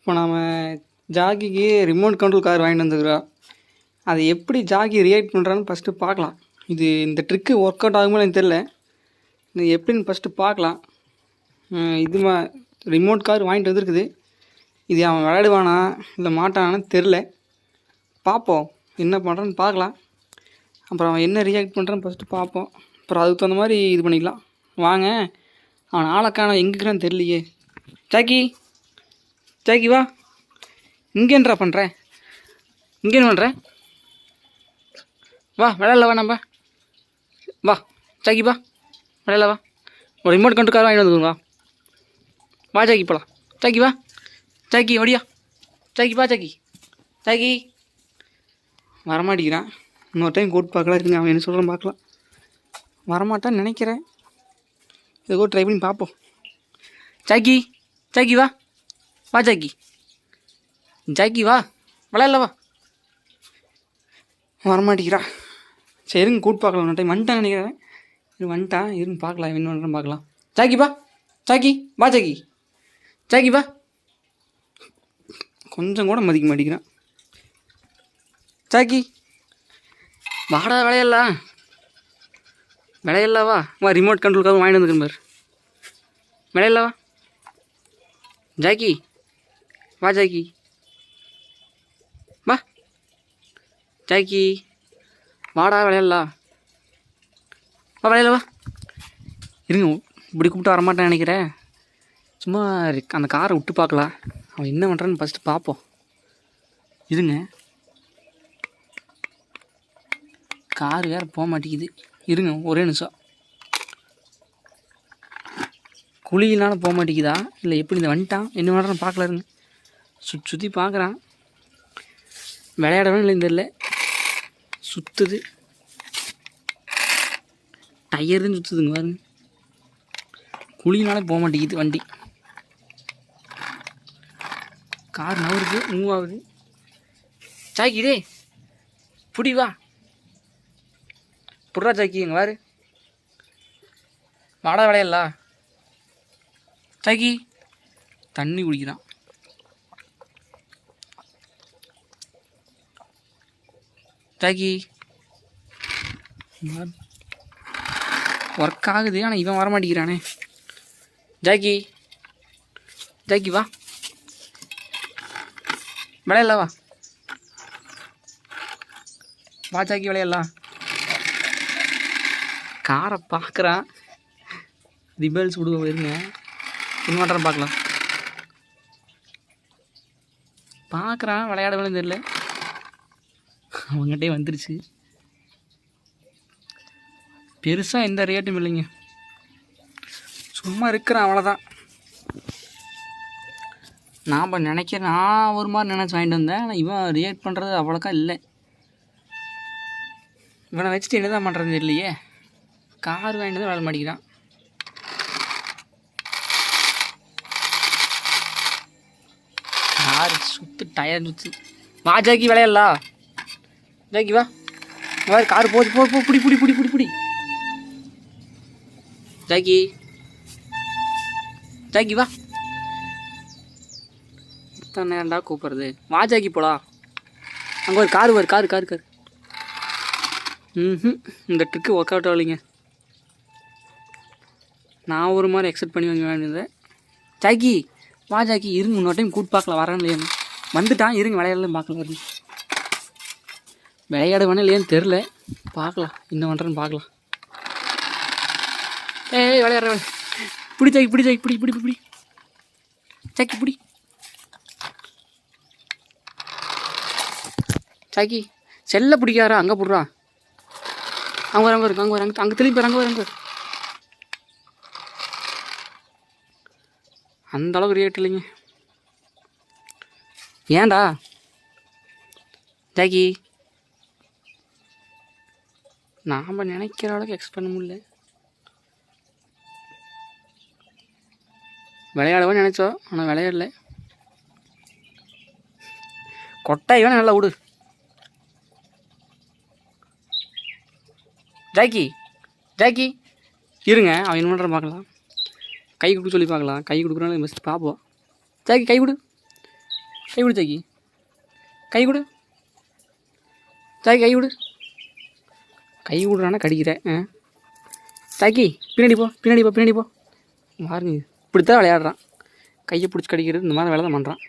இப்போ நம்ம ஜாக்கிக்கு remote control car வாங்கிட்டு வந்துக்கிறோம். அதை எப்படி ஜாக்கி ரியாக்ட் பண்ணுறான்னு ஃபஸ்ட்டு பார்க்கலாம். இந்த ட்ரிக்கு ஒர்க் அவுட் ஆகுமோ எனக்கு தெரில. இது எப்படின்னு ஃபஸ்ட்டு பார்க்கலாம். இது ரிமோட் கார் வாங்கிட்டு வந்துருக்குது. இது அவன் விளையாடுவானா இல்லை மாட்டானான்னு தெரில. பார்ப்போம் என்ன பண்ணுறான்னு பார்க்கலாம். அப்புறம் அவன் என்ன ரியாக்ட் பண்ணுறான்னு ஃபஸ்ட்டு பார்ப்போம். அப்புறம் அதுக்கு தகுந்த மாதிரி இது பண்ணிக்கலாம். வாங்க, அவன் ஆளக்கான எங்கேக்கிறான்னு தெரியலையே. ஜாக்கி ஜாக்கி வா, இங்கேன்றா பண்ணுறேன், இங்கேன்னு பண்ணுறேன். வா விளையாடல, வா நம்ம வா. ஜாக்கி வா விளையாடல, வா. ஒரு ரிமோட் கண்ட்ரோல் கார் வாங்கிட்டு வந்துருங்க. வா ஜாக்கி போகலாம். ஜாக்கி வா, ஜாக்கி வடியா, ஜாக்கி வா. ஜாக்கி ஜாக்கி வரமாட்டேங்கிறான். இன்னொரு டைம் கூட்டு பார்க்கலாம். இருக்குங்க, அவன் என்ன சொல்கிறான்னு பார்க்கலாம். வரமாட்டான்னு நினைக்கிறேன். இதை கூட ட்ரை பண்ணி பார்ப்போம். ஜாக்கி ஜாக்கி வா, வா ஜாக்கி, ஜாக்கி வா விளையாடல, வா. வரமாட்டேங்கிறா. சரி இருங்க, கூட்டு பார்க்கலாம். இன்னொரு டைம் வந்துட்டான்னு நினைக்கிறேன். இது வந்துட்டான், இருங்க பார்க்கலாம் என்ன பண்ணுறேன்னு பார்க்கலாம். ஜாக்கி வா, ஜாக்கி வா, ஜாக்கி ஜாக்கி வா. கொஞ்சம் கூட மதிக்க மாட்டேங்கிறான். ஜாக்கி வாடா விளையாடலாம், விளையாடலாம் வா. வா ரிமோட் கண்ட்ரோலுக்காக வாங்கிட்டு வந்துருக்கேன் பாரு. விளையாடலாம் வா ஜாக்கி, வா ஜாக்கி வா. ஜாக்கி வாடா விளையாடலாம், வா விளையாடல வா. இருங்க, இப்படி கூப்பிட்டு வரமாட்டேன்னு நினைக்கிறேன். சும்மா அந்த காரை விட்டு பார்க்கலாம். அவன் என்ன பண்ணுறான்னு ஃபஸ்ட்டு பார்ப்போம். இருங்க, கார் வேறு போக மாட்டேங்குது. இருங்க ஒரே நிமிஷம். குழியினால போக மாட்டேங்குதா இல்லை எப்படி? இந்த வந்துட்டான் என்ன பண்ணுறான்னு பார்க்கல. இருங்க, சுற்றி பார்க்குறான். விளையாடவே இல்லை இந்த இல்லை, சுற்றுது. டயருன்னு சுற்றுதுங்க பாருங்க. குழியினால போக மாட்டேங்குது வண்டி. கார் நவருது, மூவ் ஆகுது. ஜாக்கி டே புடி வா, புட்றா ஜாக்கி, எங்கே வாரு, வாடா விளையாடலாம். ஜாக்கி தண்ணி குடிக்கிறான். ஜாக்கி ஒர்க் ஆகுது, ஆனால் இவன் வரமாட்டேங்கிறானே. ஜாக்கி ஜாக்கி வா விளையாடலாம், வா வா ஜாக்கி விளையாடலாம். காரை பார்க்குறான். ரிபல்ஸ் விடுவோம். இருங்க என்ன பண்ணுறான்னு பார்க்கலாம். பார்க்குறான், விளையாட வேணும் தெரியல. அவங்ககிட்டே வந்துருச்சு. பெருசாக எந்த ரேட்டும் இல்லைங்க, சும்மா இருக்கிறான் அவ்வளோதான். நான் நினைக்கிறேன், நான் ஒரு மாதிரி நினச்சி வாங்கிட்டு வந்தேன். ஆனால் இவன் ரியாக்ட் பண்ணுறது அவ்வளோக்கா இல்லை. இவனை வச்சுட்டு என்ன தான் பண்ணுறது தெரியலையே. கார் வாங்கிட்டு தான் வேலை மாட்டிக்கிறான். கார் சுற்று, டயர் சுற்று. வா ஜாக்கி விளையாடலாம். ஜாக்கி வா, வேறு கார் போச்சு, போ போ, பிடி பிடி பிடி பிடி பிடி. ஜாக்கி ஜாக்கி வா. நேரண்டா கூப்பிட்றது. வா ஜாக்கி போலாம். அங்கே ஒரு கார் வரு, கார் கார் கார். இந்த ட்ரிக்கு ஒர்க் அவுட் ஆகலைங்க. நான் ஒரு மாதிரி எக்ஸப்ட் பண்ணி வாங்க வேண்டியது. ஜாக்கி வா ஜாக்கி, இருங்க இன்னொரு டைம் கூட்டு பார்க்கலாம் வரேன் இல்லையான்னு. வந்துட்டான், இருங்க விளையாடலாம் பார்க்கலாம். வருங்க விளையாட வேணும் இல்லையான்னு தெரில, பார்க்கலாம் என்ன பண்ணுறேன்னு பார்க்கலாம். ஏய் விளையாடுற, பிடி ஜாக்கி, பிடி ஜாக்கி, பிடி பிடி பிடி ஜாக்கி பிடி. ஜாக்கி செல்ல பிடிக்காரா, அங்கே போடுறா. அங்கே வர, அங்கே இருக்கு, அங்கே வர, அங்கே திரும்பி போகிற, அங்கே வர, அங்கே அந்த அளவுக்கு ரேட் இல்லைங்க. ஏன்டா ஜாக்கி, நாம் நினைக்கிற அளவுக்கு எக்ஸ்பெக்ட் பண்ண முடியல. விளையாடவே நினச்சோம், ஆனால் விளையாடல. கொட்டாய் வேணா நல்லா விடு. ஜாக்கி ஜாக்கி இருங்க, அவன் என்ன பண்ணுறான் பார்க்கலாம். கை கொடுக்க சொல்லி பார்க்கலாம். கை கொடுக்குறான்னு ஃபஸ்ட்டு பார்ப்போம். ஜாக்கி கை கொடு, கை கொடு ஜாக்கி, கை கொடு ஜாக்கி, கை கொடு. கை விடுறானா கடிக்கிற. ஜாக்கி பின்னாடி போ, பின்னாடி போ, பின்னாடி போ. பாருங்க இப்படித்தான் விளையாடுறான். கையை பிடிச்சி கடிக்கிறது இந்த மாதிரி வேலை தான் பண்ணுறான்.